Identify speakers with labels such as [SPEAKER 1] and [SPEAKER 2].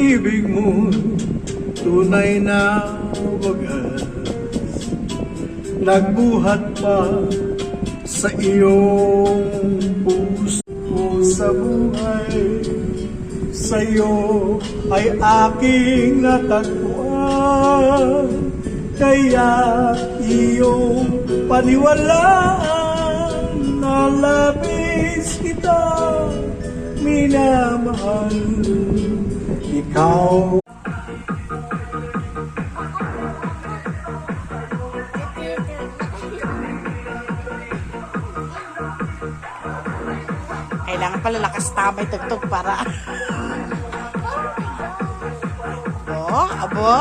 [SPEAKER 1] Ibig mo tunay na wagas, nagbuhat pa sa iyong puso. Sa buhay sa'yo ay aking natagpuan, kaya iyong paniwalaan na labis kita minamahal. Ikaw
[SPEAKER 2] kailangan pala lakas tamay tugtog para abo